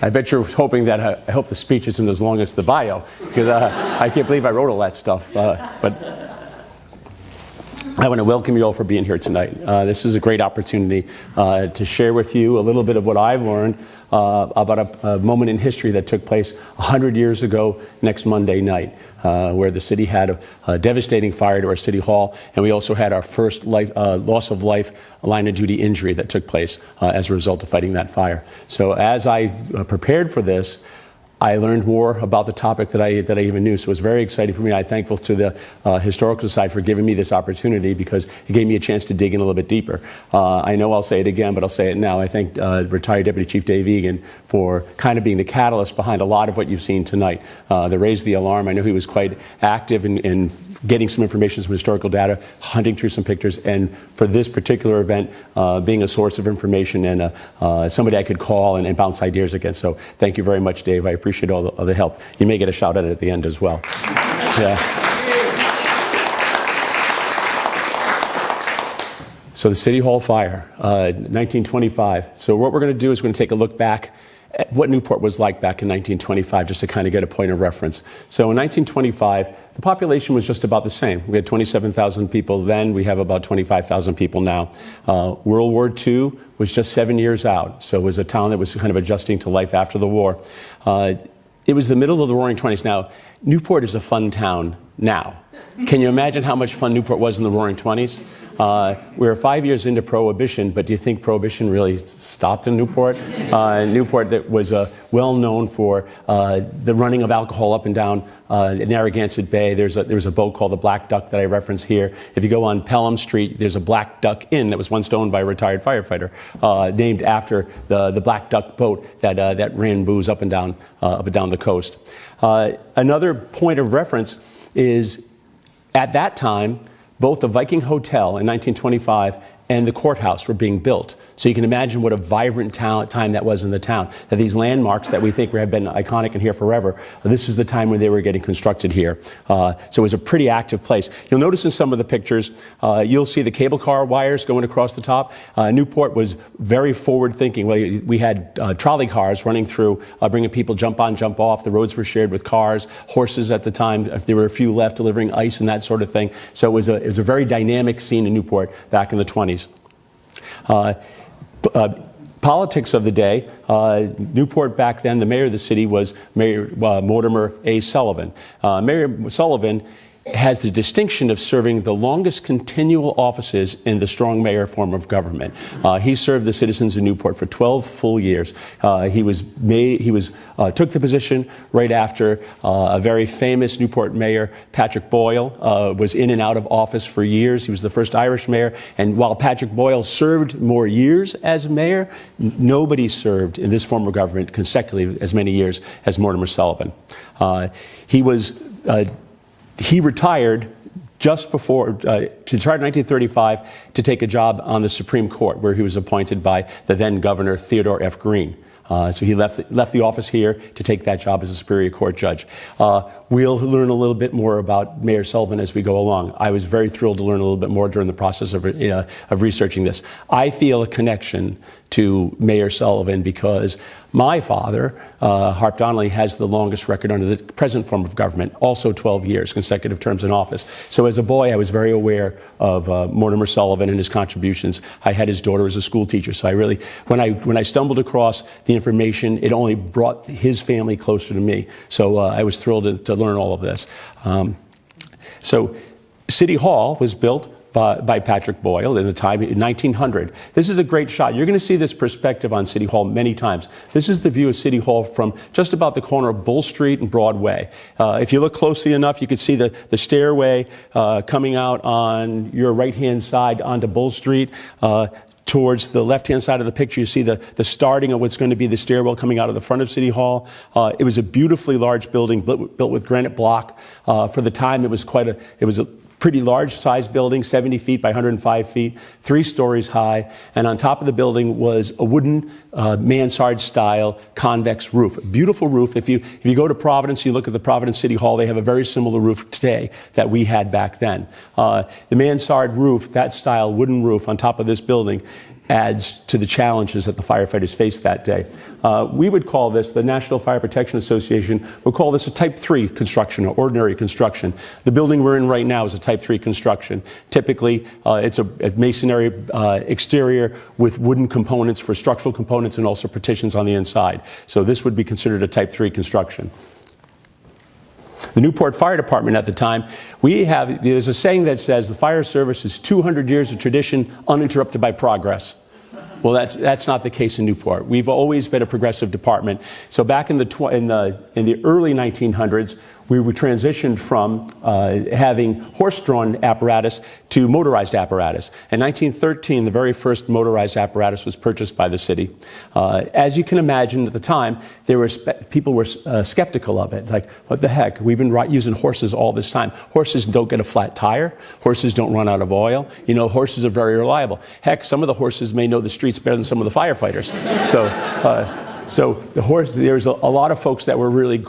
I bet you're hoping that I hope the speech isn't as long as the bio, because I can't believe I wrote all that stuff. But I want to welcome you all for being here tonight. This is a great opportunity to share with you a little bit of what I've learned about a moment in history that took place 100 years ago next Monday night, where the city had a devastating fire to our city hall, and we also had our first loss of life, line of duty injury that took place as a result of fighting that fire. So as I prepared for this, I learned more about the topic that I even knew. So it was very exciting for me. I'm thankful to the Historical Society for giving me this opportunity, because it gave me a chance to dig in a little bit deeper. I know I'll say it again, but I'll say it now. I thank retired Deputy Chief Dave Egan for kind of being the catalyst behind a lot of what you've seen tonight. The Raise the Alarm, I know he was quite active in getting some information, some historical data, hunting through some pictures, and for this particular event, being a source of information and somebody I could call and bounce ideas against. So thank you very much, Dave. I appreciate all the help. You may get a shout out at the end as well. Yeah. So the City Hall fire, 1925. So what we're going to do is we're going to take a look back at what Newport was like back in 1925, just to kind of get a point of reference. So in 1925, the population was just about the same. We had 27,000 people then. We have about 25,000 people now. World War II was just 7 years out. So it was a town that was kind of adjusting to life after the war. It was the middle of the Roaring '20s. Now, Newport is a fun town now. Can you imagine how much fun Newport was in the Roaring '20s? We're 5 years into Prohibition, but do you think Prohibition really stopped in Newport? Newport that was well known for the running of alcohol up and down Narragansett Bay. There was a boat called the Black Duck that I reference here. If you go on Pelham Street, there's a Black Duck Inn that was once owned by a retired firefighter, named after the Black Duck boat that ran booze up and down the coast. Another point of reference is, at that time, both the Viking Hotel in 1925 and the courthouse were being built. So you can imagine what a vibrant time that was in the town. That these landmarks that we think have been iconic and here forever, this is the time when they were getting constructed here. So it was a pretty active place. You'll notice in some of the pictures, you'll see the cable car wires going across the top. Newport was very forward thinking. We had trolley cars running through, bringing people jump on, jump off. The roads were shared with cars, horses at the time, if there were a few left, delivering ice and that sort of thing. So it was a very dynamic scene in Newport back in the 20s. Politics of the day, Newport back then, the mayor of the city was Mayor Mortimer A. Sullivan. Mayor Sullivan has the distinction of serving the longest continual offices in the strong mayor form of government. He served the citizens of Newport for 12 full years. He took the position right after a very famous Newport mayor, Patrick Boyle, was in and out of office for years. He was the first Irish mayor, and while Patrick Boyle served more years as mayor, nobody served in this form of government consecutively as many years as Mortimer Sullivan. He retired just before, retired in 1935 to take a job on the Supreme Court, where he was appointed by the then Governor Theodore F. Green. So he left the office here to take that job as a Superior Court judge. We'll learn a little bit more about Mayor Sullivan as we go along. I was very thrilled to learn a little bit more during the process of researching this. I feel a connection to Mayor Sullivan because my father, Harp Donnelly, has the longest record under the present form of government, also 12 years, consecutive terms in office. So as a boy, I was very aware of Mortimer Sullivan and his contributions. I had his daughter as a school teacher, so I really, when I stumbled across the information, it only brought his family closer to me. So I was thrilled to learn all of this. So City Hall was built by Patrick Boyle in the time in 1900. This is a great shot. You're going to see this perspective on City Hall many times. This is the view of City Hall from just about the corner of Bull Street and Broadway. If you look closely enough, you can see the stairway coming out on your right-hand side onto Bull Street. Towards the left-hand side of the picture, you see the starting of what's going to be the stairwell coming out of the front of City Hall. It was a beautifully large building built with granite block. For the time, it was a pretty large size building, 70 feet by 105 feet, 3 stories high, and on top of the building was a wooden mansard style convex roof. Beautiful roof. If you go to Providence, you look at the Providence City Hall, they have a very similar roof today that we had back then. The mansard roof, that style wooden roof on top of this building, adds to the challenges that the firefighters faced that day. We would call this, the National Fire Protection Association would call this a Type 3 construction, or ordinary construction. The building we're in right now is a Type 3 construction. Typically, it's a masonry exterior with wooden components for structural components and also partitions on the inside. So this would be considered a Type 3 construction. The Newport Fire Department at the time, there's a saying that says the fire service is 200 years of tradition uninterrupted by progress. Well, that's not the case in Newport. We've always been a progressive department. So back in the early 1900s, we were transitioned from having horse-drawn apparatus to motorized apparatus. In 1913, the very first motorized apparatus was purchased by the city. As you can imagine, at the time, people were skeptical of it. Like, what the heck? We've been using horses all this time. Horses don't get a flat tire. Horses don't run out of oil. You know, horses are very reliable. Heck, some of the horses may know the streets better than some of the firefighters. So there's a lot of folks that were really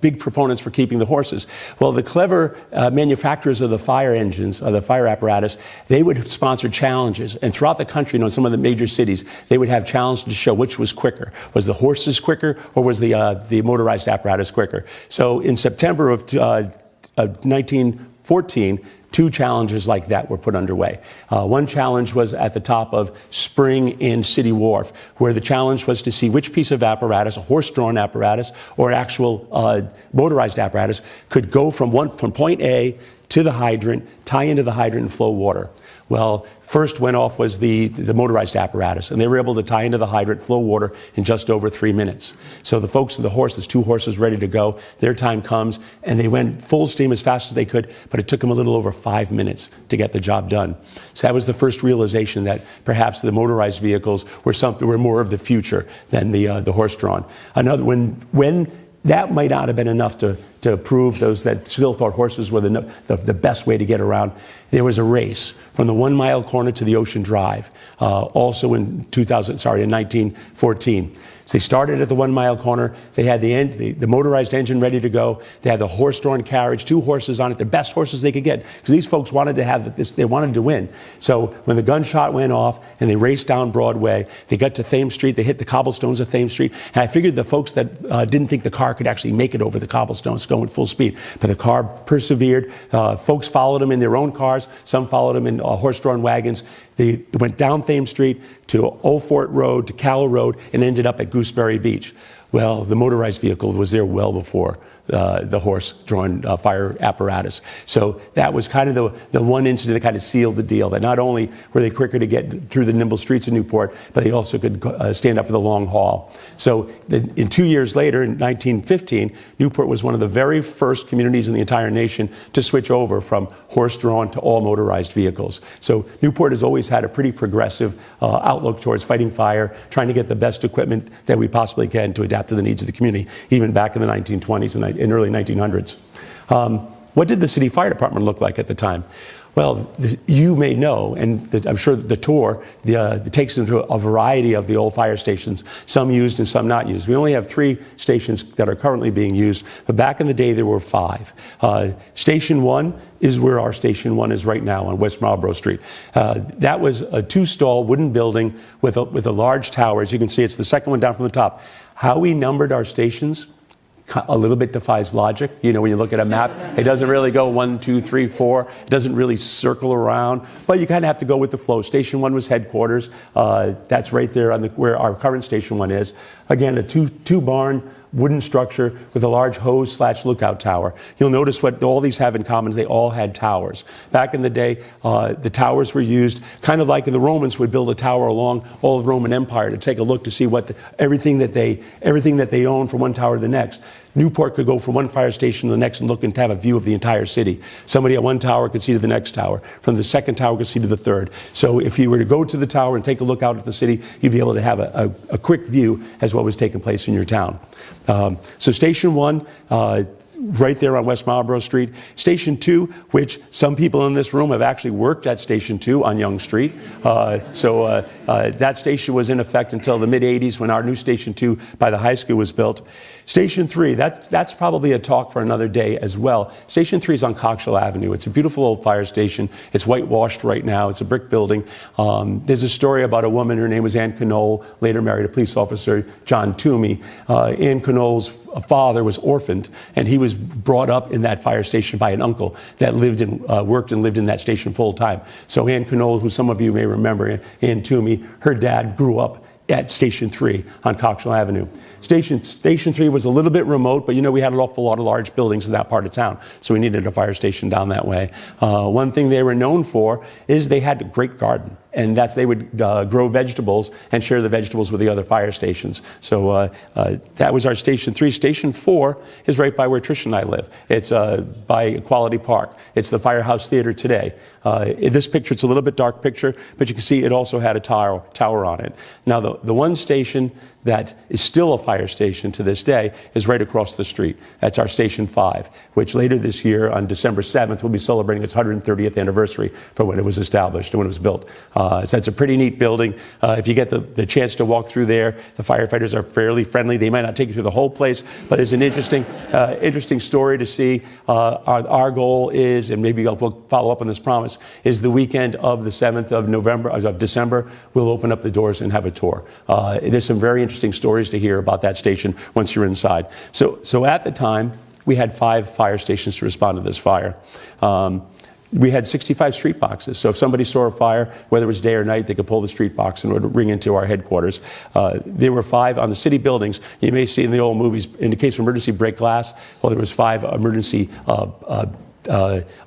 big proponents for keeping the horses. Well, the clever manufacturers of the fire engines, the fire apparatus, they would sponsor challenges. And throughout the country, in some of the major cities, they would have challenges to show which was quicker. Was the horses quicker, or was the motorized apparatus quicker? So in September of 1914, 2 challenges like that were put underway. One challenge was at the top of Spring in City Wharf, where the challenge was to see which piece of apparatus, a horse-drawn apparatus or an actual motorized apparatus, could go from point A to the hydrant, tie into the hydrant, and flow water. Well, first went off was the motorized apparatus, and they were able to tie into the hydrant, flow water in just over 3 minutes. So the folks in the horses, 2 horses ready to go, their time comes, and they went full steam as fast as they could, but it took them a little over 5 minutes to get the job done. So that was the first realization that perhaps the motorized vehicles were more of the future than the horse-drawn. Another when that might not have been enough to prove those that still thought horses were the best way to get around. There was a race from the 1 mile corner to the Ocean Drive, also in 1914. So they started at the 1 mile corner. They had the motorized engine ready to go. They had the horse-drawn carriage, 2 horses on it, the best horses they could get, because these folks wanted to have this. They wanted to win. So when the gunshot went off and they raced down Broadway, they got to Thames Street. They hit the cobblestones of Thames Street. And I figured the folks that didn't think the car could actually make it over the cobblestones going full speed, but the car persevered. Folks followed them in their own cars. Some followed them in horse-drawn wagons. They went down Thames Street to Old Fort Road, to Cowell Road, and ended up at Gooseberry Beach. Well, the motorized vehicle was there well before the horse-drawn fire apparatus. So that was kind of the one incident that kind of sealed the deal, that not only were they quicker to get through the nimble streets of Newport, but they also could stand up for the long haul. So in 2 years later, in 1915, Newport was one of the very first communities in the entire nation to switch over from horse-drawn to all motorized vehicles. So Newport has always had a pretty progressive outlook towards fighting fire, trying to get the best equipment that we possibly can to adapt to the needs of the community, even back in the 1920s and in early 1900s. What did the city fire department look like at the time? Well, you may know, and I'm sure the tour takes into a variety of the old fire stations, some used and some not used. We only have 3 stations that are currently being used, but back in the day there were 5. Station 1 is where our Station 1 is right now on West Marlborough Street. That was a 2-stall wooden building with a large tower. As you can see, it's the second one down from the top. How we numbered our stations a little bit defies logic. You know, when you look at a map, it doesn't really go 1, 2, 3, 4. It doesn't really circle around. But you kind of have to go with the flow. Station 1 was headquarters. That's right there on where our current Station 1 is. Again, a two-barn wooden structure with a large hose/lookout tower. You'll notice what all these have in common is they all had towers. Back in the day, the towers were used kind of like the Romans would build a tower along all of the Roman Empire to take a look to see what everything that they owned from one tower to the next. Newport could go from one fire station to the next and look and have a view of the entire city. Somebody at one tower could see to the next tower. From the second tower could see to the third. So if you were to go to the tower and take a look out at the city, you'd be able to have a quick view as what was taking place in your town. So Station 1 right there on West Marlborough Street. Station 2, which some people in this room have actually worked at Station 2 on Yonge Street. That station was in effect until the mid-'80s when our new Station 2 by the high school was built. Station 3, that's probably a talk for another day as well. Station 3 is on Coxwell Avenue. It's a beautiful old fire station. It's whitewashed right now. It's a brick building. There's a story about a woman, her name was Ann Knoll, later married a police officer, John Toomey. Ann Knoll's father was orphaned, and he was brought up in that fire station by an uncle that worked and lived in that station full time. So Ann Knoll, who some of you may remember, Ann Toomey, her dad grew up at Station 3 on Coxwell Avenue. Station 3 was a little bit remote, but we had an awful lot of large buildings in that part of town, so we needed a fire station down that way. One thing they were known for is they had a great garden, and they would grow vegetables and share the vegetables with the other fire stations. So that was our Station 3. Station 4 is right by where Trish and I live. It's by Equality Park. It's the Firehouse Theater today. In this picture, it's a little bit dark picture, but you can see it also had a tower on it. Now, the one station that is still a fire station to this day is right across the street. That's our Station 5, which later this year, on December 7th, will be celebrating its 130th anniversary for when it was established and when it was built. So it's a pretty neat building. If you get the chance to walk through there, the firefighters are fairly friendly. They might not take you through the whole place, but there's an interesting story to see. Our goal is, and maybe we'll follow up on this promise, is the weekend of the 7th of December, we'll open up the doors and have a tour. There's some very interesting stories to hear about that station once you're inside. So at the time, we had 5 fire stations to respond to this fire. We had 65 street boxes. So if somebody saw a fire, whether it was day or night, they could pull the street box and it would ring into our headquarters. There were 5 on the city buildings. You may see in the old movies, in the case of emergency break glass, well, there was 5 emergency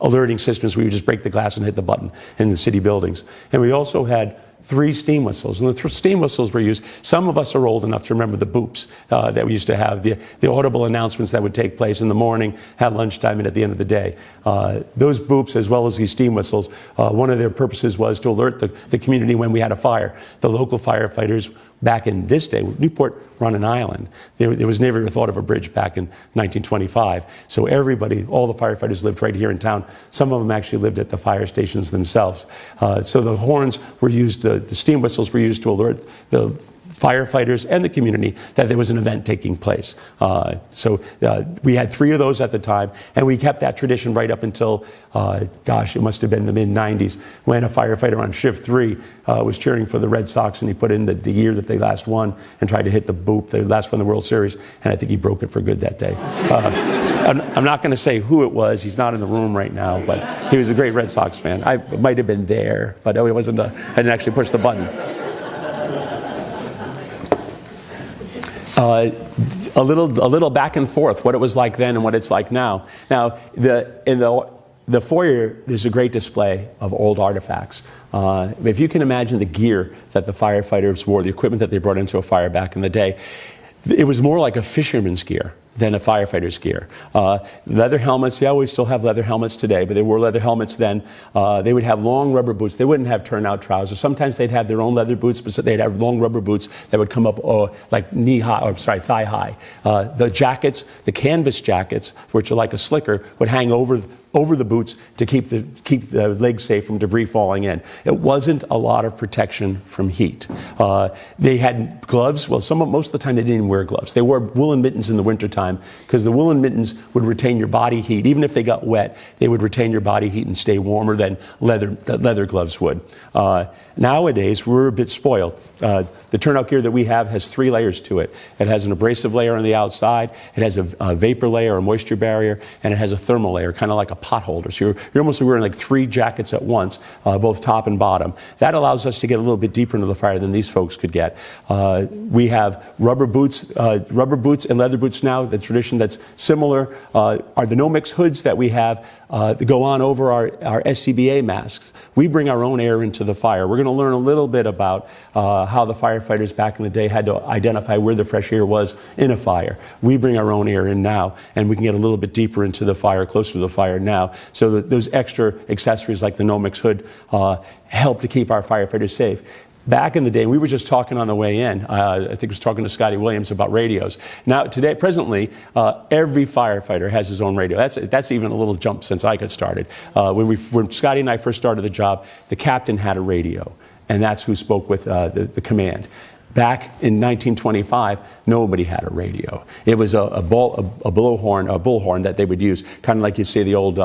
alerting systems where you just break the glass and hit the button in the city buildings. And we also had 3 steam whistles, and the steam whistles were used. Some of us are old enough to remember the boops that we used to have, the audible announcements that would take place in the morning, at lunchtime, and at the end of the day. Those boops, as well as these steam whistles, one of their purposes was to alert the community when we had a fire. The local firefighters back in this day, Newport were on an island. There was never a thought of a bridge back in 1925. So everybody, all the firefighters lived right here in town. Some of them actually lived at the fire stations themselves. So the horns were used, the steam whistles were used to alert the firefighters and the community that there was an event taking place. We had 3 of those at the time, and we kept that tradition right up until, it must have been the mid-'90s, when a firefighter on shift 3 was cheering for the Red Sox, and he put in the year that they last won and tried to hit the boop. They last won the World Series, and I think he broke it for good that day. I'm not going to say who it was. He's not in the room right now, but he was a great Red Sox fan. I might have been there, but it wasn't. I didn't actually push the button. A little back and forth, what it was like then and what it's like now. Now, in the foyer, there's a great display of old artifacts. If you can imagine the gear that the firefighters wore, the equipment that they brought into a fire back in the day, it was more like a fisherman's gear than a firefighter's gear. Leather helmets, we still have leather helmets today, but they wore leather helmets then. They would have long rubber boots. They wouldn't have turnout trousers. Sometimes they'd have their own leather boots, but they'd have long rubber boots that would come up like thigh high. The jackets, the canvas jackets, which are like a slicker, would hang over the boots to keep the legs safe from debris falling in. It wasn't a lot of protection from heat. They had gloves. Well, most of the time they didn't even wear gloves. They wore woolen mittens in the wintertime because the woolen mittens would retain your body heat. Even if they got wet, they would retain your body heat and stay warmer than leather gloves would. Nowadays, we're a bit spoiled. The turnout gear that we have has 3 layers to it. It has an abrasive layer on the outside, it has a vapor layer, a moisture barrier, and it has a thermal layer, kind of like a pot holder. So you're almost wearing like 3 jackets at once, both top and bottom. That allows us to get a little bit deeper into the fire than these folks could get. We have rubber boots and leather boots now. The tradition that's similar are the no-mix hoods that we have that go on over our SCBA masks. We bring our own air into the fire. We're going to learn a little bit about how the firefighters back in the day had to identify where the fresh air was in a fire. We bring our own air in now, and we can get a little bit deeper into the fire, closer to the fire now. So those extra accessories like the no-mix hood help to keep our firefighters safe. Back in the day, we were just talking on the way in. I think I was talking to Scotty Williams about radios. Now, today, presently, every firefighter has his own radio. That's even a little jump since I got started. When Scotty and I first started the job, the captain had a radio, and that's who spoke with the command. Back in 1925, nobody had a radio. It was a bullhorn that they would use, kind of like you see the old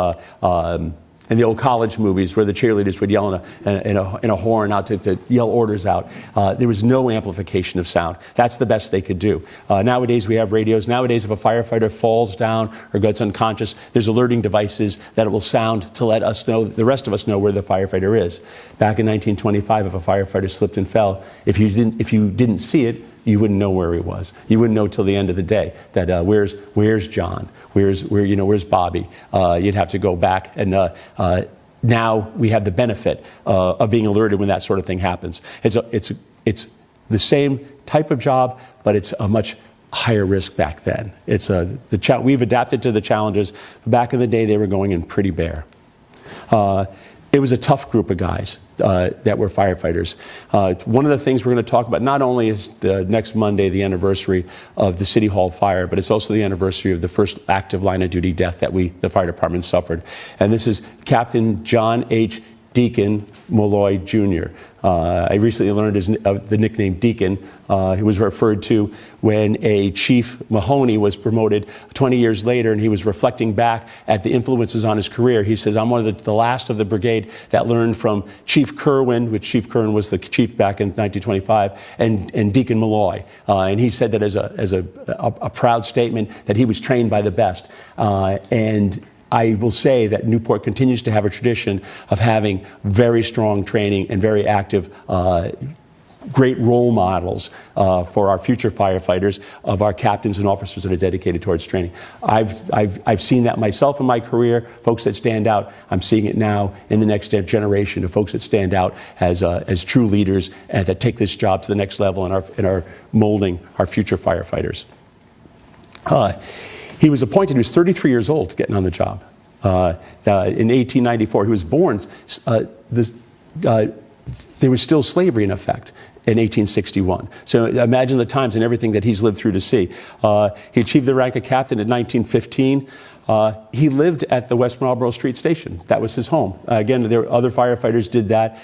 in the old college movies where the cheerleaders would yell in a horn out to yell orders out. There was no amplification of sound. That's the best they could do. Nowadays we have radios. Nowadays if a firefighter falls down or gets unconscious, there's alerting devices that will sound to let us know, the rest of us know where the firefighter is. Back in 1925, if a firefighter slipped and fell, if you didn't see it, you wouldn't know where he was. You wouldn't know till the end of the day that where's John, where's Bobby. You'd have to go back, and now we have the benefit of being alerted when that sort of thing happens. It's the same type of job, but it's a much higher risk back then. We've adapted to the challenges. Back in the day, they were going in pretty bare. It was a tough group of guys that were firefighters. One of the things we're going to talk about, not only is next Monday the anniversary of the City Hall fire, but it's also the anniversary of the first active line of duty death that the fire department suffered. And this is Captain John H. Deacon Malloy, Jr. I recently learned the nickname Deacon. He was referred to when a Chief Mahoney was promoted 20 years later, and he was reflecting back at the influences on his career. He says, I'm one of the last of the brigade that learned from Chief Kerwin, which Chief Kerwin was the chief back in 1925, and Deacon Malloy. And he said that as a proud statement that he was trained by the best. And I will say that Newport continues to have a tradition of having very strong training and very active, great role models for our future firefighters, of our captains and officers that are dedicated towards training. I've seen that myself in my career, folks that stand out. I'm seeing it now in the next generation of folks that stand out as true leaders and that take this job to the next level and are molding our future firefighters. He was appointed, he was 33 years old getting on the job. In 1894, he was born, there was still slavery in effect in 1861. So imagine the times and everything that he's lived through to see. He achieved the rank of captain in 1915. He lived at the West Marlborough Street Station. That was his home. Again, there were other firefighters did that.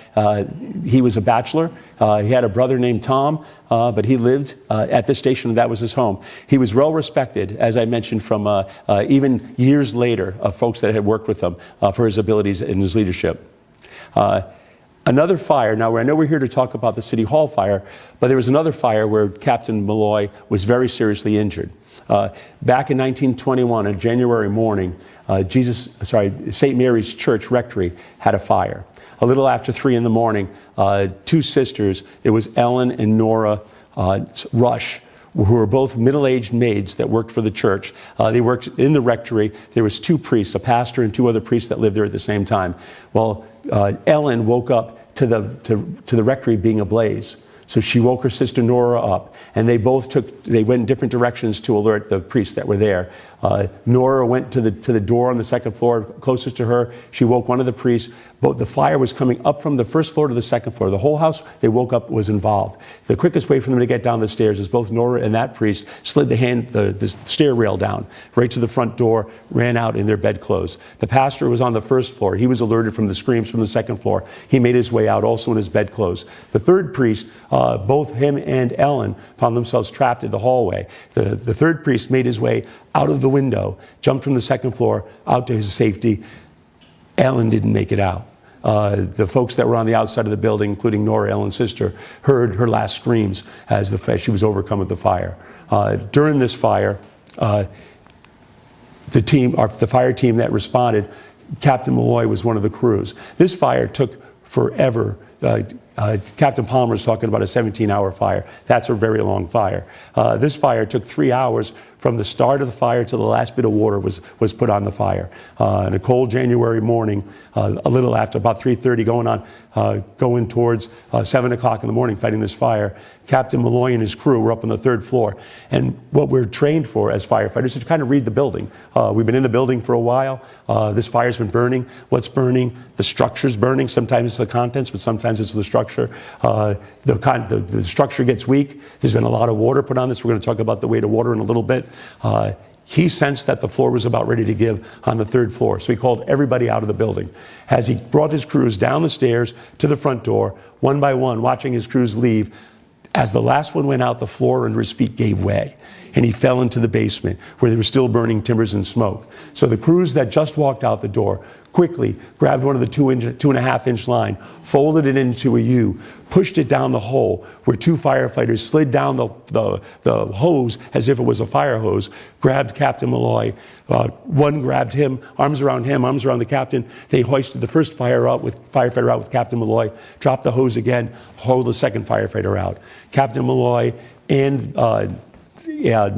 He was a bachelor. He had a brother named Tom, but he lived at the station. That was his home. He was well respected, as I mentioned, from even years later, of folks that had worked with him for his abilities and his leadership. Another fire, now I know we're here to talk about the City Hall fire, but there was another fire where Captain Malloy was very seriously injured. Back in 1921, on January morning, St. Mary's Church Rectory had a fire. A little after 3 in the morning, two sisters, it was Ellen and Nora Rush, who were both middle-aged maids that worked for the church. They worked in the rectory. There was 2 priests, a pastor and 2 other priests that lived there at the same time. Well, Ellen woke up to the rectory being ablaze. So she woke her sister Nora up, and they went in different directions to alert the priests that were there. Nora went to the door on the 2nd floor closest to her. She woke one of the priests. The fire was coming up from the 1st floor to the 2nd floor. The whole house they woke up was involved. The quickest way for them to get down the stairs is both Nora and that priest slid the stair rail down right to the front door, ran out in their bedclothes. The pastor was on the 1st floor. He was alerted from the screams from the 2nd floor. He made his way out also in his bedclothes. The 3rd priest, both him and Ellen found themselves trapped in the hallway. The 3rd priest made his way out of the window, jumped from the 2nd floor out to his safety. Ellen didn't make it out. The folks that were on the outside of the building, including Nora, Ellen's sister, heard her last screams as she was overcome with the fire. During this fire, the fire team that responded, Captain Malloy was one of the crews. This fire took forever. Captain Palmer was talking about a 17-hour fire. That's a very long fire. This fire took 3 hours from the start of the fire till the last bit of water was put on the fire. On a cold January morning, a little after about 3:30, going towards 7 o'clock in the morning, fighting this fire, Captain Malloy and his crew were up on the 3rd floor. And what we're trained for as firefighters is to kind of read the building. We've been in the building for a while. This fire's been burning. What's burning? The structure's burning. Sometimes it's the contents, but sometimes it's the structure. structure. The structure gets weak. There's been a lot of water put on this. We're going to talk about the weight of water in a little bit. He sensed that the floor was about ready to give on the 3rd floor, so he called everybody out of the building. As he brought his crews down the stairs to the front door, one by one, watching his crews leave, as the last one went out, the floor under his feet gave way, and he fell into the basement where there were still burning timbers and smoke. So the crews that just walked out the door quickly grabbed one of the 2.5-inch line, folded it into a U, pushed it down the hole where 2 firefighters slid down the hose as if it was a fire hose, grabbed Captain Malloy. One grabbed him, arms around the captain. They hoisted the first firefighter out with Captain Malloy, dropped the hose again, hauled the second firefighter out. Captain Malloy and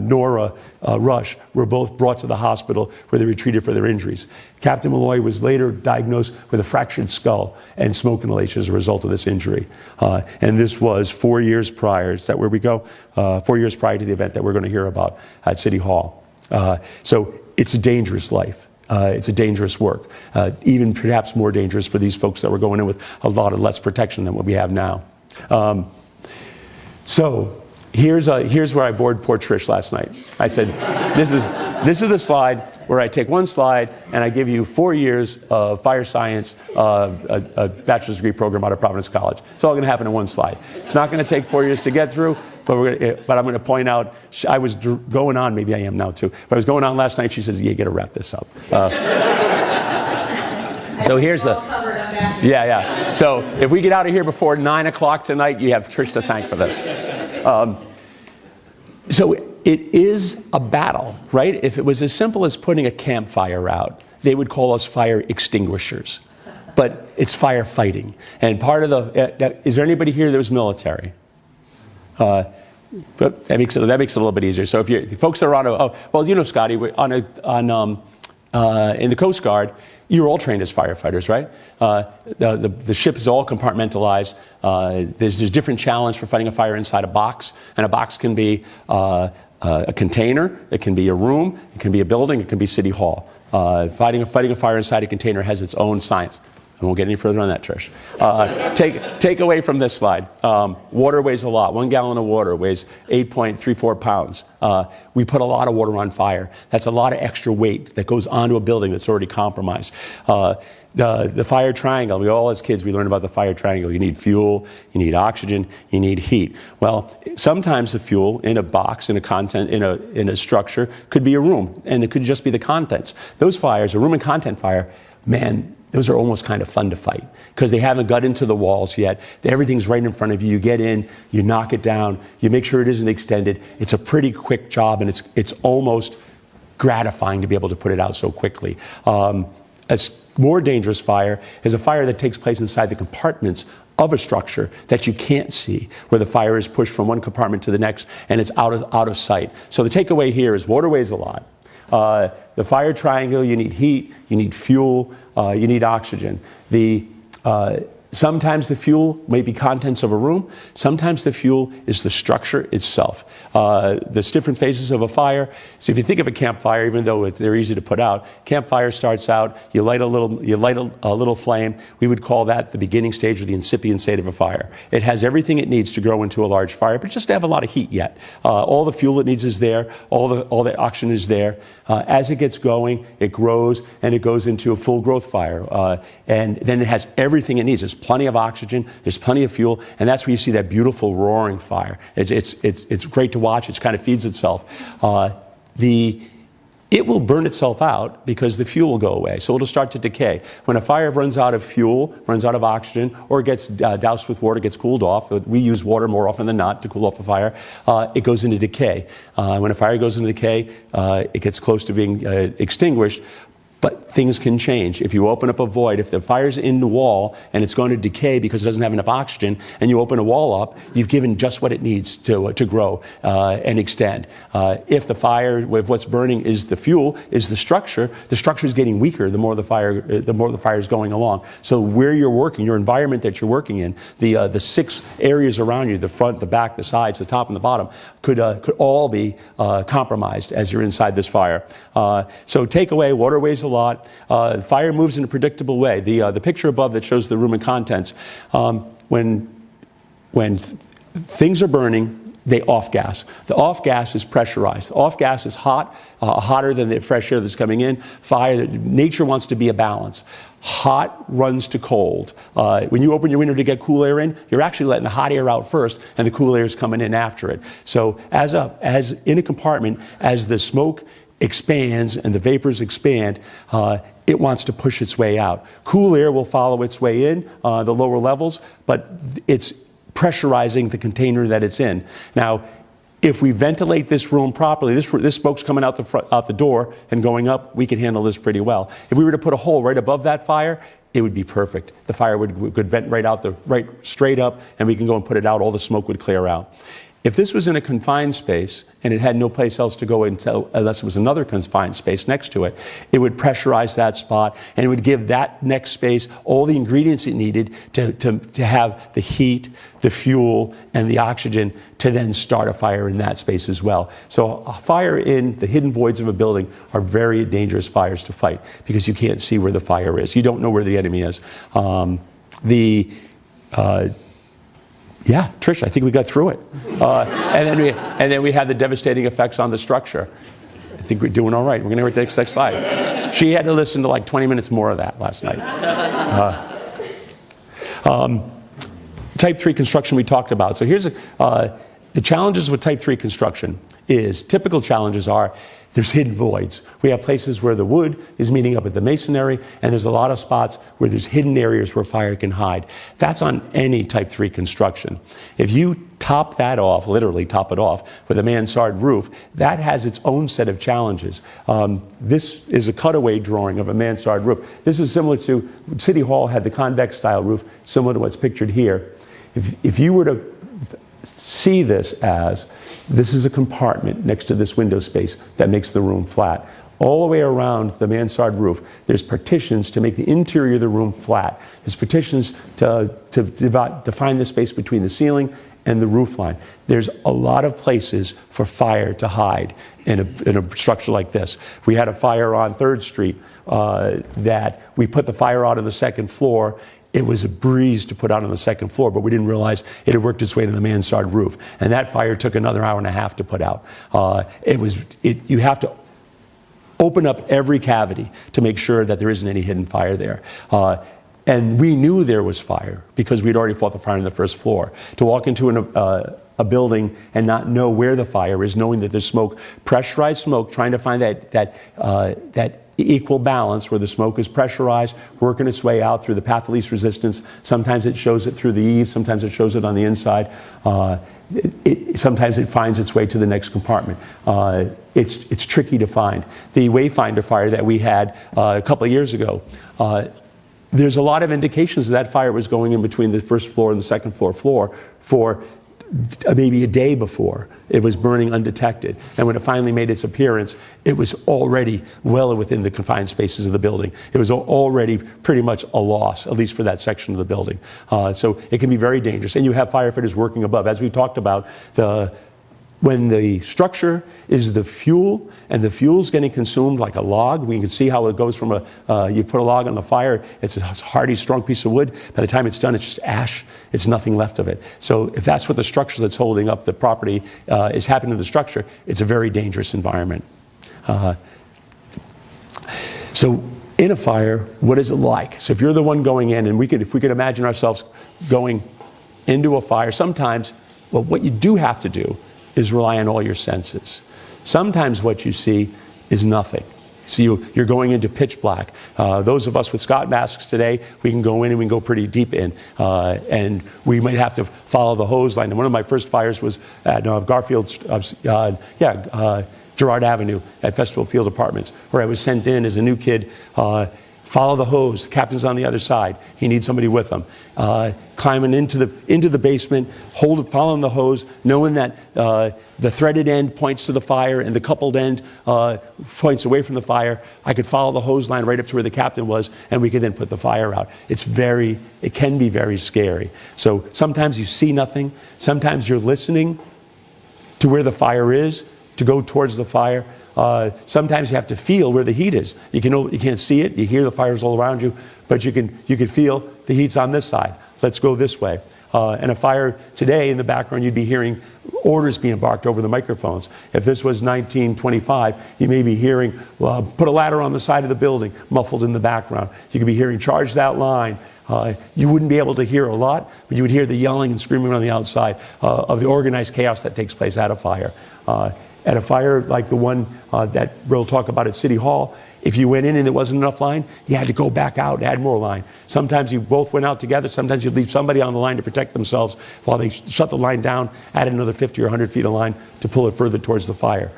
Nora Rush were both brought to the hospital where they were treated for their injuries. Captain Malloy was later diagnosed with a fractured skull and smoke inhalation as a result of this injury. And this was 4 years prior. Is that where we go? 4 years prior to the event that we're going to hear about at City Hall. So it's a dangerous life. It's a dangerous work, even perhaps more dangerous for these folks that were going in with a lot of less protection than what we have now. So here's where I bored poor Trish last night. I said, this is the slide where I take one slide and I give you 4 years of fire science, a bachelor's degree program out of Providence College. It's all going to happen in one slide. It's not going to take 4 years to get through, but I'm going to point out, I was going on, maybe I am now too, but I was going on last night. She says, you got to wrap this up. So here's the... Yeah. So if we get out of here before 9 o'clock tonight, you have Trish to thank for this. So it is a battle, right? If it was as simple as putting a campfire out, they would call us fire extinguishers. But it's firefighting. And part of is there anybody here that was military? But that makes it a little bit easier. So if folks that are on you know, Scotty, in the Coast Guard, you're all trained as firefighters, right? The ship is all compartmentalized. There's different challenge for fighting a fire inside a box, and a box can be a container, it can be a room, it can be a building, it can be City Hall. Fighting a fire inside a container has its own science. I won't get any further on that, Trish. Take away from this slide. Water weighs a lot. 1 gallon of water weighs 8.34 pounds. We put a lot of water on fire. That's a lot of extra weight that goes onto a building that's already compromised. The fire triangle, we all as kids, we learned about the fire triangle. You need fuel, you need oxygen, you need heat. Well, sometimes the fuel in a box, in a structure, could be a room, and it could just be the contents. Those fires, a room and content fire, man, those are almost kind of fun to fight because they haven't got into the walls yet. Everything's right in front of you. You get in, you knock it down, you make sure it isn't extended. It's a pretty quick job, and it's almost gratifying to be able to put it out so quickly. A more dangerous fire is a fire that takes place inside the compartments of a structure that you can't see, where the fire is pushed from one compartment to the next and it's out of sight. So the takeaway here is water weighs a lot. The fire triangle, you need heat, you need fuel, you need oxygen. Sometimes the fuel may be contents of a room. Sometimes the fuel is the structure itself. There's different phases of a fire. So if you think of a campfire, even though they're easy to put out, campfire starts out, you light a little flame. We would call that the beginning stage or the incipient state of a fire. It has everything it needs to grow into a large fire, but just to have a lot of heat yet. All the fuel it needs is there. All the oxygen is there. As it gets going, it grows and it goes into a full growth fire. And then it has everything it needs. There's plenty of oxygen, there's plenty of fuel, and that's where you see that beautiful roaring fire. It's great to watch. It kind of feeds itself. It will burn itself out because the fuel will go away. So it'll start to decay. When a fire runs out of fuel, runs out of oxygen, or gets doused with water, gets cooled off, we use water more often than not to cool off a fire, it goes into decay. When a fire goes into decay, it gets close to being extinguished. But things can change. If you open up a void, if the fire's in the wall and it's going to decay because it doesn't have enough oxygen, and you open a wall up, you've given just what it needs to grow and extend. If what's burning is the fuel, is the structure is getting weaker the more the fire is going along. So where you're working, your environment that you're working in, the 6 areas around you, the front, the back, the sides, the top, and the bottom, could all be compromised as you're inside this fire. So takeaway: water weighs a lot. Fire moves in a predictable way. The picture above that shows the room and contents. When when things are burning, they off gas. The off gas is pressurized. The off gas is hot, hotter than the fresh air that's coming in. Fire, nature wants to be a balance. Hot runs to cold. When you open your window to get cool air in, you're actually letting the hot air out first, and the cool air is coming in after it. So as in a compartment, as the smoke expands and the vapors expand, it wants to push its way out. Cool air will follow its way in, the lower levels, but it's pressurizing the container that it's in. Now, if we ventilate this room properly, this smoke's coming out the door and going up, we can handle this pretty well. If we were to put a hole right above that fire, it would be perfect. The fire could vent right straight up, and we can go and put it out. All the smoke would clear out. If this was in a confined space and it had no place else to go unless it was another confined space next to it, it would pressurize that spot, and it would give that next space all the ingredients it needed to have the heat, the fuel, and the oxygen to then start a fire in that space as well. So a fire in the hidden voids of a building are very dangerous fires to fight because you can't see where the fire is. You don't know where the enemy is. Yeah, Trish, I think we got through it. And then we had the devastating effects on the structure. I think we're doing all right. We're going to go to the next slide. She had to listen to like 20 minutes more of that last night. Type 3 construction we talked about. So here's the challenges with Type 3 construction typical challenges are there's hidden voids. We have places where the wood is meeting up with the masonry, and there's a lot of spots where there's hidden areas where fire can hide. That's on any Type 3 construction. If you top that off, literally top it off, with a mansard roof, that has its own set of challenges. This is a cutaway drawing of a mansard roof. This is similar to, City Hall had the convex style roof, similar to what's pictured here. If you were to see this is a compartment next to this window space that makes the room flat. All the way around the mansard roof, there's partitions to make the interior of the room flat. There's partitions to define the space between the ceiling and the roof line. There's a lot of places for fire to hide in a structure like this. We had a fire on 3rd Street that we put the fire out on the 2nd floor. It was a breeze to put out on the 2nd floor, but we didn't realize it had worked its way to the mansard roof. And that fire took another hour and a half to put out. You have to open up every cavity to make sure that there isn't any hidden fire there. And we knew there was fire because we'd already fought the fire on the 1st floor. To walk into a building and not know where the fire is, knowing that there's smoke, pressurized smoke, trying to find that equal balance where the smoke is pressurized, working its way out through the path of least resistance. Sometimes it shows it through the eaves, sometimes it shows it on the inside. Sometimes it finds its way to the next compartment. It's tricky to find. The Wayfinder fire that we had a couple of years ago, there's a lot of indications that fire was going in between the 1st floor and the 2nd floor for maybe a day before. It was burning undetected. And when it finally made its appearance, it was already well within the confined spaces of the building. It was already pretty much a loss, at least for that section of the building. So it can be very dangerous. And you have firefighters working above. As we talked about, when the structure is the fuel, and the fuel's getting consumed like a log, we can see how it goes from you put a log on the fire, it's a hardy, strong piece of wood. By the time it's done, it's just ash. It's nothing left of it. So if that's what the structure that's holding up the property is happening to the structure, it's a very dangerous environment. So in a fire, what is it like? So if you're the one going in, and if we could imagine ourselves going into a fire, sometimes, well, what you do have to do is rely on all your senses. Sometimes what you see is nothing. So you're going into pitch black. Those of us with Scott masks today, we can go in and we can go pretty deep in. And we might have to follow the hose line. And one of my first fires was at Garfield's, Girard Avenue at Festival Field Apartments, where I was sent in as a new kid. Follow the hose. The captain's on the other side. He needs somebody with him. Climbing into the basement, following the hose, knowing that the threaded end points to the fire and the coupled end points away from the fire. I could follow the hose line right up to where the captain was, and we could then put the fire out. It can be very scary. So sometimes you see nothing. Sometimes you're listening to where the fire is, to go towards the fire. Sometimes you have to feel where the heat is. You can't see it. You hear the fires all around you, but you can feel the heat's on this side. Let's go this way. And a fire today, in the background, you'd be hearing orders being barked over the microphones. If this was 1925, you may be hearing, put a ladder on the side of the building, muffled in the background. You could be hearing, charge that line. You wouldn't be able to hear a lot, but you would hear the yelling and screaming on the outside of the organized chaos that takes place at a fire. At a fire like the one that we'll talk about at City Hall, if you went in and there wasn't enough line, you had to go back out and add more line. Sometimes you both went out together. Sometimes you'd leave somebody on the line to protect themselves while they shut the line down, add another 50 or 100 feet of line to pull it further towards the fire.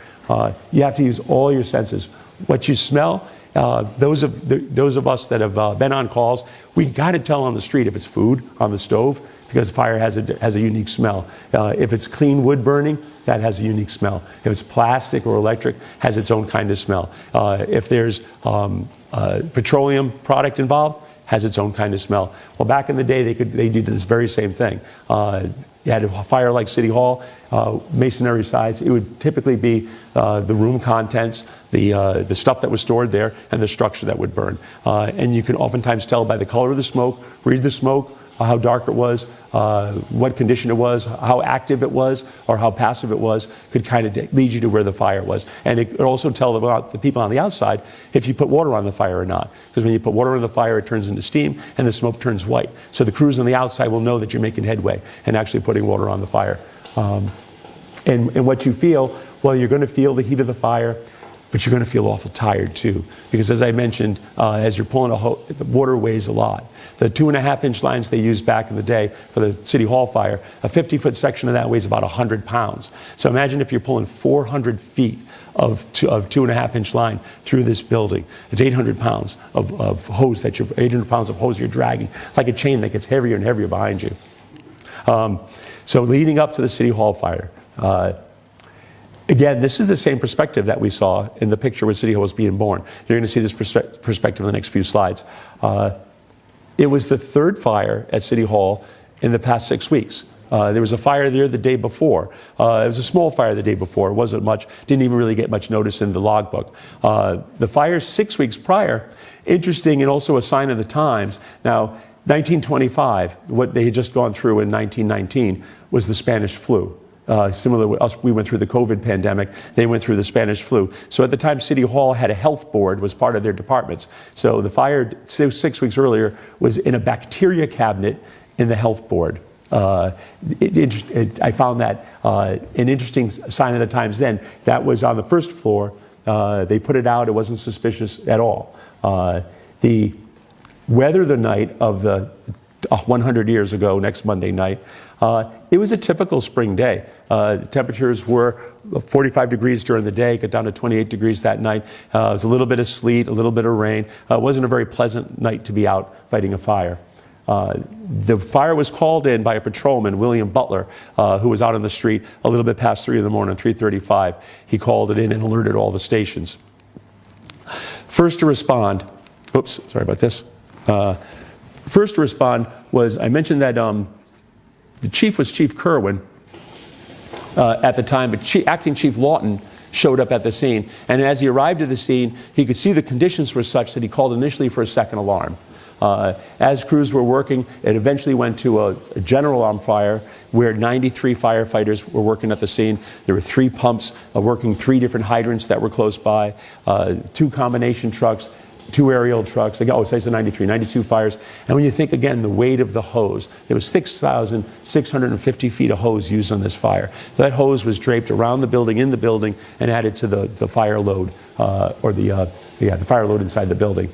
You have to use all your senses. What you smell, those of us that have been on calls, we got to tell on the street if it's food on the stove, because fire has a unique smell. If it's clean wood burning, that has a unique smell. If it's plastic or electric, has its own kind of smell. If there's petroleum product involved, has its own kind of smell. Well, back in the day, they did this very same thing. You had a fire like City Hall, masonry sides. It would typically be the room contents, the stuff that was stored there, and the structure that would burn. And you can oftentimes tell by the color of the smoke, read the smoke, how dark it was, what condition it was, how active it was, or how passive it was, could kind of lead you to where the fire was. And it could also tell about the people on the outside if you put water on the fire or not. Because when you put water on the fire, it turns into steam and the smoke turns white. So the crews on the outside will know that you're making headway and actually putting water on the fire. And what you feel, well, you're going to feel the heat of the fire, but you're going to feel awful tired too. Because as I mentioned, as you're pulling the water weighs a lot. The 2.5-inch lines they used back in the day for the City Hall fire, a 50-foot section of that weighs about 100 pounds. So imagine if you're pulling 400 feet of 2.5-inch line through this building. It's 800 pounds of hose 800 pounds of hose you're dragging, like a chain that gets heavier and heavier behind you. So leading up to the City Hall fire, again, this is the same perspective that we saw in the picture where City Hall was being born. You're going to see this perspective in the next few slides. It was the third fire at City Hall in the past 6 weeks. There was a fire there the day before. It was a small fire the day before. It wasn't much, didn't even really get much notice in the logbook. The fire 6 weeks prior, interesting and also a sign of the times. Now, 1925, what they had just gone through in 1919 was the Spanish flu. Similar to us, we went through the COVID pandemic. They went through the Spanish flu. So at the time, City Hall had a health board, was part of their departments. So the fire 6 weeks earlier was in a bacteria cabinet in the health board. I found that an interesting sign of the times then. That was on the first floor. They put it out. It wasn't suspicious at all. The weather the night of the 100 years ago, next Monday night, it was a typical spring day. The temperatures were 45 degrees during the day, got down to 28 degrees that night. It was a little bit of sleet, a little bit of rain. It wasn't a very pleasant night to be out fighting a fire. The fire was called in by a patrolman, William Butler, who was out on the street a little bit past 3 in the morning, 3:35. He called it in and alerted all the stations. First to respond, oops, sorry about this. First to respond was, I mentioned that the chief was Chief Kerwin at the time, but Acting Chief Lawton showed up at the scene. And as he arrived at the scene, he could see the conditions were such that he called initially for a second alarm. As crews were working, it eventually went to a general alarm fire where 93 firefighters were working at the scene. There were 3 pumps working 3 different hydrants that were close by, 2 combination trucks, 2 aerial trucks. Oh, it says 92 fires. And when you think, again, the weight of the hose, there was 6,650 feet of hose used on this fire. That hose was draped around the building, in the building, and added to the fire load, or the fire load inside the building.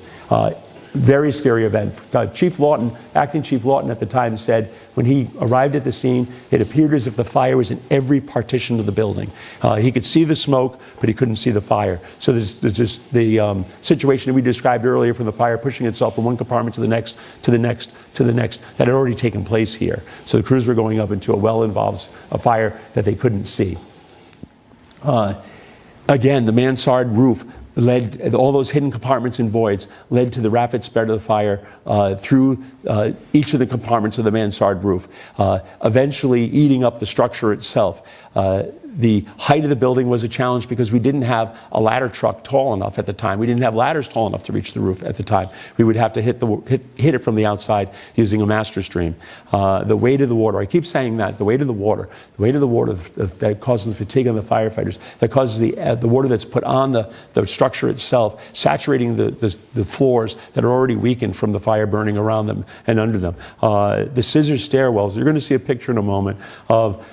Very scary event. Chief Lawton, Acting Chief Lawton at the time said when he arrived at the scene, it appeared as if the fire was in every partition of the building. He could see the smoke, but he couldn't see the fire. So there's just the situation that we described earlier, from the fire pushing itself from one compartment to the next, to the next, to the next, that had already taken place here. So the crews were going up into a well-involved fire that they couldn't see. Again, the mansard roof led, all those hidden compartments and voids led to the rapid spread of the fire through each of the compartments of the mansard roof, eventually eating up the structure itself. The height of the building was a challenge because we didn't have a ladder truck tall enough at the time. We didn't have ladders tall enough to reach the roof at the time. We would have to hit it from the outside using a master stream. The weight of the water, I keep saying that, the weight of the water that causes the fatigue on the firefighters, that causes the water that's put on the structure itself, saturating the floors that are already weakened from the fire burning around them and under them. The scissor stairwells, you're going to see a picture in a moment of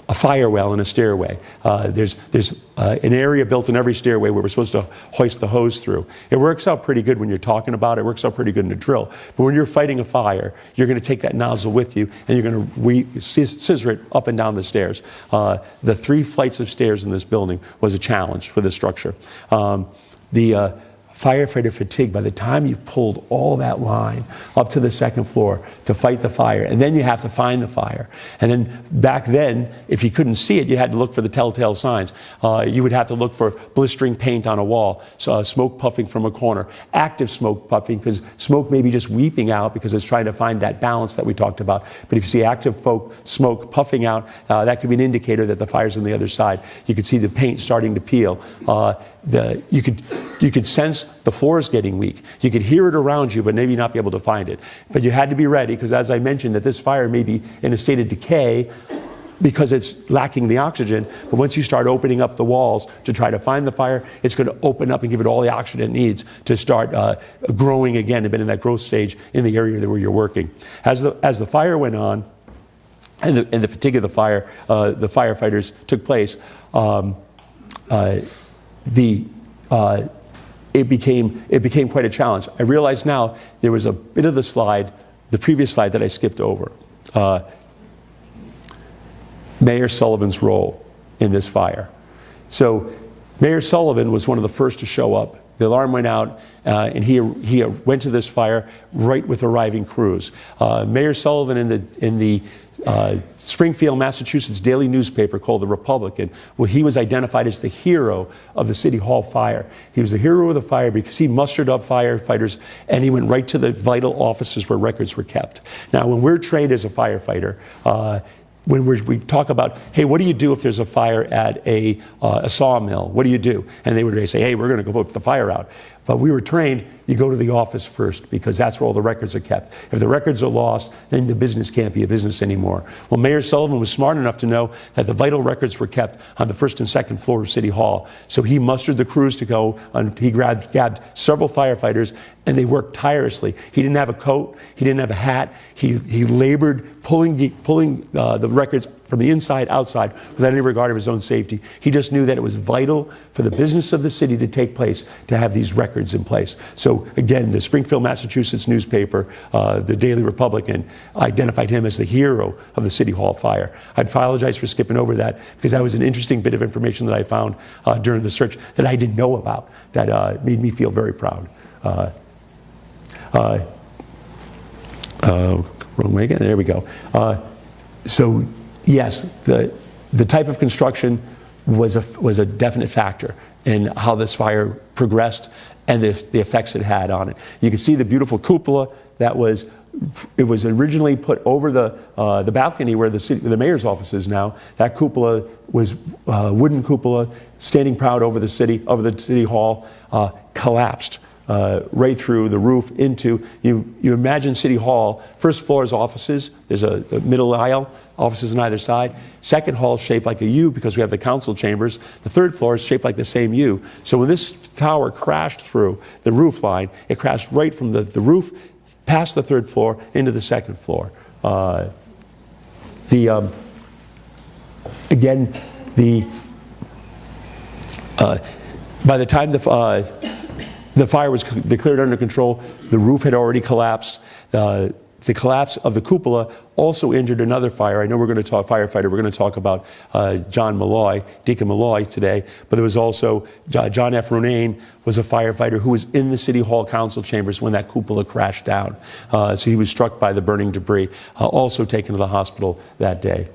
a fire well in a stairway. There's an area built in every stairway where we're supposed to hoist the hose through. It works out pretty good when you're talking about it. It works out pretty good in a drill. But when you're fighting a fire, you're going to take that nozzle with you and you're going to scissor it up and down the stairs. The 3 flights of stairs in this building was a challenge for this structure. The firefighter fatigue, by the time you've pulled all that line up to the 2nd floor to fight the fire, and then you have to find the fire. And then back then, if you couldn't see it, you had to look for the telltale signs. You would have to look for blistering paint on a wall, smoke puffing from a corner, active smoke puffing, because smoke may be just weeping out because it's trying to find that balance that we talked about. But if you see active smoke puffing out, that could be an indicator that the fire's on the other side. You could see the paint starting to peel. You could sense the floors getting weak. You could hear it around you, but maybe not be able to find it. But you had to be ready, because as I mentioned, that this fire may be in a state of decay because it's lacking the oxygen. But once you start opening up the walls to try to find the fire, it's going to open up and give it all the oxygen it needs to start growing again, and been in that growth stage in the area where you're working. As the fire went on, and the fatigue of the firefighters took place, it became quite a challenge. I realize now there was a bit of the previous slide that I skipped over. Mayor Sullivan's role in this fire. So Mayor Sullivan was one of the first to show up. The alarm went out, and he went to this fire right with arriving crews. Mayor Sullivan in the Springfield, Massachusetts daily newspaper called The Republican, well, he was identified as the hero of the City Hall fire. He was the hero of the fire because he mustered up firefighters and he went right to the vital offices where records were kept. Now, when we're trained as a firefighter, when we talk about, hey, what do you do if there's a fire at a sawmill? What do you do? And they would say, hey, we're going to go put the fire out. But we were trained, you go to the office first, because that's where all the records are kept. If the records are lost, then the business can't be a business anymore. Well, Mayor Sullivan was smart enough to know that the vital records were kept on the 1st and 2nd floor of City Hall. So he mustered the crews to go, and he grabbed several firefighters, and they worked tirelessly. He didn't have a coat, he didn't have a hat. He labored pulling the records from the inside outside without any regard of his own safety. He just knew that it was vital for the business of the city to take place to have these records in place. So again, the Springfield, Massachusetts newspaper, the Daily Republican, identified him as the hero of the City Hall fire. I apologize for skipping over that, because that was an interesting bit of information that I found during the search that I didn't know about, that made me feel very proud. Wrong way again, there we go. So yes, the type of construction was a definite factor in how this fire progressed and the effects it had on it. You can see the beautiful cupola that was originally put over the balcony where the mayor's office is now. That cupola was a wooden cupola standing proud over the city hall, collapsed right through the roof into, you imagine City Hall, first floor is offices, there's a middle aisle, offices on either side. Second hall is shaped like a U because we have the council chambers. The 3rd floor is shaped like the same U. So when this tower crashed through the roof line, it crashed right from the roof past the 3rd floor into the 2nd floor. By the time the fire was declared under control, the roof had already collapsed. The collapse of the cupola also injured another fire. I know we're going to talk firefighter. We're going to talk about John Malloy, Deacon Malloy today. But there was also John F. Ronayne was a firefighter who was in the City Hall council chambers when that cupola crashed down. So he was struck by the burning debris, also taken to the hospital that day.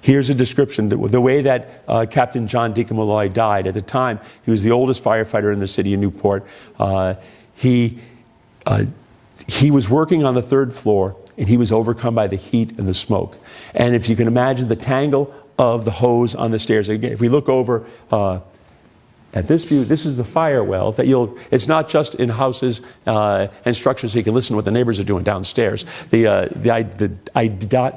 Here's a description. The way that Captain John Deacon Malloy died at the time, he was the oldest firefighter in the city of Newport. He was working on the 3rd floor, and he was overcome by the heat and the smoke. And if you can imagine the tangle of the hose on the stairs. Again, if we look over at this view, this is the fire well that it's not just in houses and structures so you can listen to what the neighbors are doing downstairs. The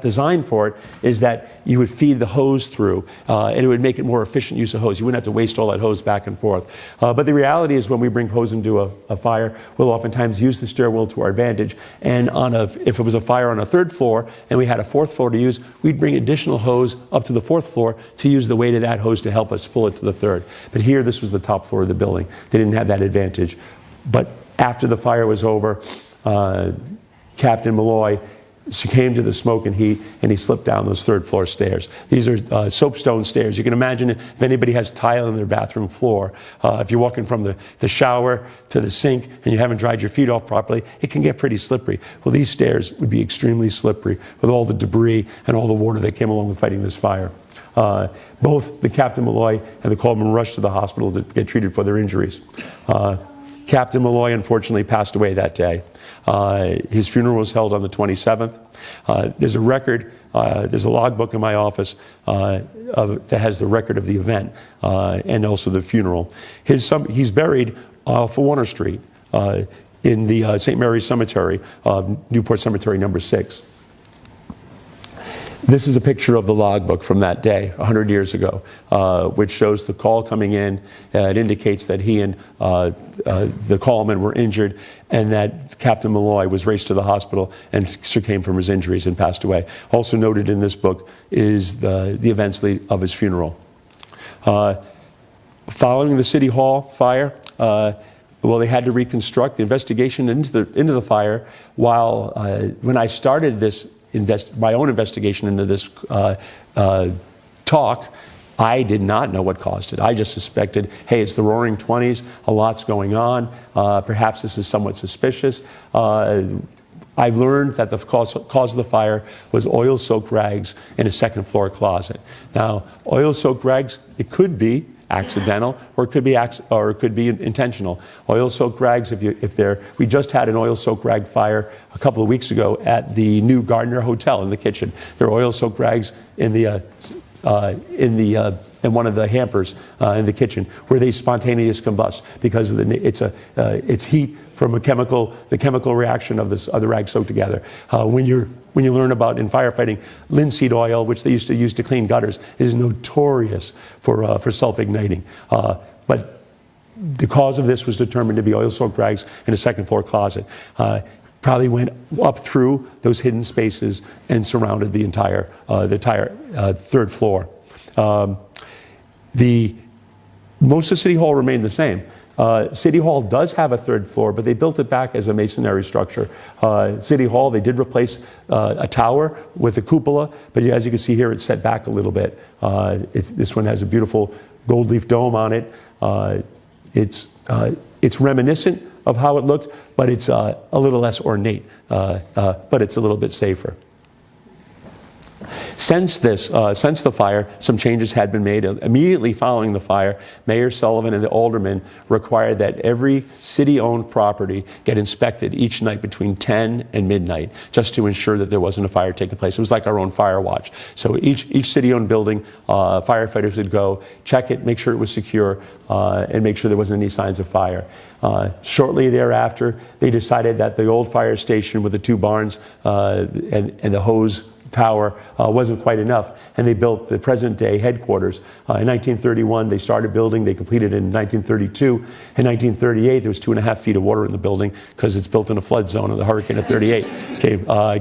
design for it is that you would feed the hose through and it would make it more efficient use of hose. You wouldn't have to waste all that hose back and forth. But the reality is when we bring hose into a fire, we'll oftentimes use the stairwell to our advantage. And if it was a fire on a 3rd floor and we had a 4th floor to use, we'd bring additional hose up to the 4th floor to use the weight of that hose to help us pull it to the 3rd. But here, this was the top floor of the building. They didn't have that advantage. But after the fire was over, Captain Malloy succumbed to the smoke and heat, and he slipped down those 3rd floor stairs. These are soapstone stairs. You can imagine if anybody has tile in their bathroom floor, if you're walking from the shower to the sink and you haven't dried your feet off properly, it can get pretty slippery. Well, these stairs would be extremely slippery with all the debris and all the water that came along with fighting this fire. Both the Captain Malloy and the Coleman rushed to the hospital to get treated for their injuries. Captain Malloy unfortunately passed away that day. His funeral was held on the 27th. There's a record, there's a logbook in my office that has the record of the event and also the funeral. He's buried off Warner Street in the St. Mary's Cemetery, Newport Cemetery number 6. This is a picture of the logbook from that day, 100 years ago, which shows the call coming in. It indicates that he and the callman were injured and that Captain Malloy was raced to the hospital and succumbed from his injuries and passed away. Also noted in this book is the events of his funeral. Following the City Hall fire, well, they had to reconstruct the investigation into the fire. When I started my own investigation into this talk, I did not know what caused it. I just suspected, hey, it's the Roaring 20s, a lot's going on, perhaps this is somewhat suspicious. I've learned that the cause of the fire was oil-soaked rags in a 2nd floor closet. Now, oil-soaked rags, it could be accidental, or it could be intentional. Oil-soaked rags, we just had an oil-soaked rag fire a couple of weeks ago at the new Gardner Hotel in the kitchen. There are oil-soaked rags in one of the hampers in the kitchen where they spontaneous combust because of it's heat from the chemical reaction of the rag soaked together. When you learn about in firefighting, linseed oil, which they used to use to clean gutters, is notorious for self-igniting. But the cause of this was determined to be oil-soaked rags in a 2nd floor closet. Probably went up through those hidden spaces and surrounded the entire 3rd floor. Most of City Hall remained the same. City Hall does have a 3rd floor, but they built it back as a masonry structure. City Hall, they did replace a tower with a cupola, but as you can see here, it's set back a little bit. This one has a beautiful gold leaf dome on it. It's reminiscent of how it looked, but it's a little less ornate, but it's a little bit safer. Since the fire, some changes had been made. Immediately following the fire, Mayor Sullivan and the aldermen required that every city-owned property get inspected each night between 10 and midnight, just to ensure that there wasn't a fire taking place. It was like our own fire watch. So each city-owned building, firefighters would go, check it, make sure it was secure, and make sure there wasn't any signs of fire. Shortly thereafter, they decided that the old fire station with the 2 barns and the hose tower wasn't quite enough, and they built the present-day headquarters. In 1931, they started building. They completed it in 1932. In 1938, there was 2.5 feet of water in the building because it's built in a flood zone, and the hurricane of 38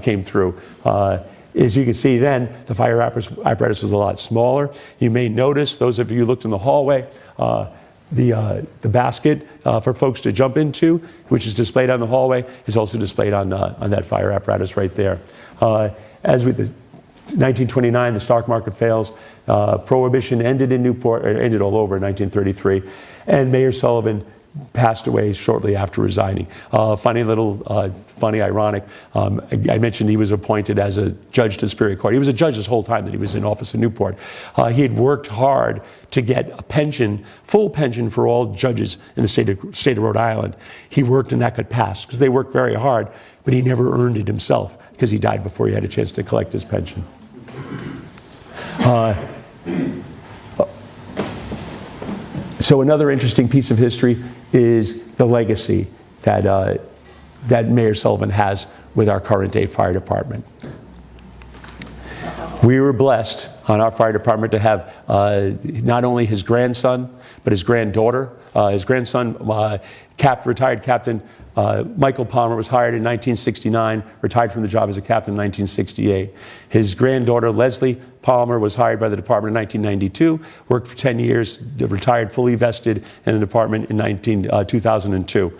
came through. As you can see then, the fire apparatus was a lot smaller. You may notice, those of you who looked in the hallway, the basket for folks to jump into, which is displayed on the hallway, is also displayed on that fire apparatus right there. As with the 1929, the stock market fails. Prohibition ended in Newport, or ended all over in 1933, and Mayor Sullivan passed away shortly after resigning. Funny, ironic. I mentioned he was appointed as a judge to Superior Court. He was a judge this whole time that he was in office in Newport. He had worked hard to get a pension, full pension for all judges in the state of Rhode Island. He worked and that got passed because they worked very hard, but he never earned it himself because he died before he had a chance to collect his pension. So another interesting piece of history is the legacy that, that Mayor Sullivan has with our current day fire department. We were blessed on our fire department to have not only his grandson, but his granddaughter. His grandson, retired Captain Michael Palmer, was hired in 1969, retired from the job as a captain in 1968. His granddaughter, Leslie Palmer, was hired by the department in 1992, worked for 10 years, retired fully vested in the department in 2002.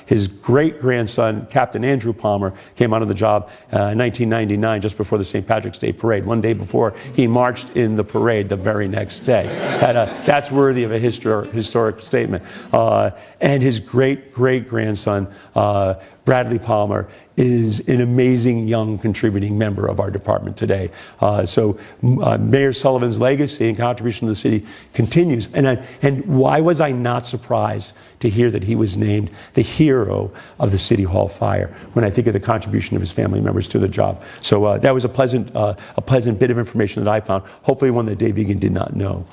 His great-grandson, Captain Andrew Palmer, came onto the job in 1999, just before the St. Patrick's Day parade, one day before he marched in the parade the very next day. That's worthy of a historic statement. And his great-great-grandson, Bradley Palmer, is an amazing young contributing member of our department today. So Mayor Sullivan's legacy and contribution to the city continues. And why was I not surprised to hear that he was named the hero of the City Hall fire when I think of the contribution of his family members to the job? So that was a pleasant bit of information that I found, hopefully one that Dave Egan did not know.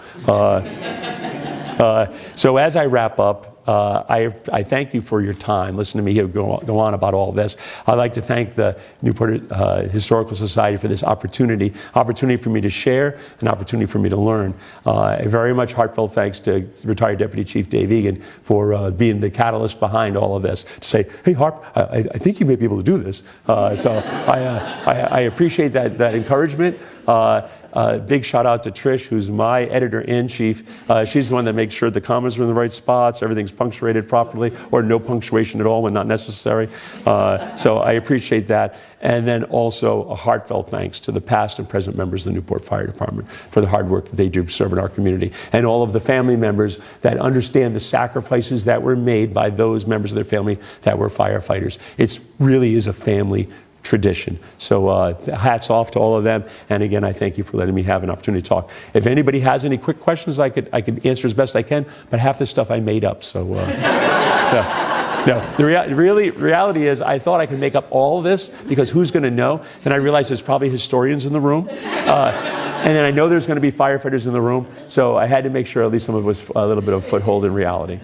So as I wrap up, I thank you for your time. Listen to me here go on about all this. I'd like to thank the Newport Historical Society for this opportunity for me to share, an opportunity for me to learn. A very much heartfelt thanks to retired Deputy Chief Dave Egan for being the catalyst behind all of this. To say, hey Harp, I think you may be able to do this. So I appreciate that encouragement. Big shout out to Trish, who's my editor-in-chief. She's the one that makes sure the commas are in the right spots, everything's punctuated properly, or no punctuation at all when not necessary. So I appreciate that. And then also a heartfelt thanks to the past and present members of the Newport Fire Department for the hard work that they do serving our community, and all of the family members that understand the sacrifices that were made by those members of their family that were firefighters. It really is a family tradition. So hats off to all of them. And again, I thank you for letting me have an opportunity to talk. If anybody has any quick questions, I could answer as best I can, but half this stuff I made up. So no, the reality is I thought I could make up all this because who's going to know? Then I realized there's probably historians in the room. And then I know there's going to be firefighters in the room. So I had to make sure at least some of us a little bit of foothold in reality.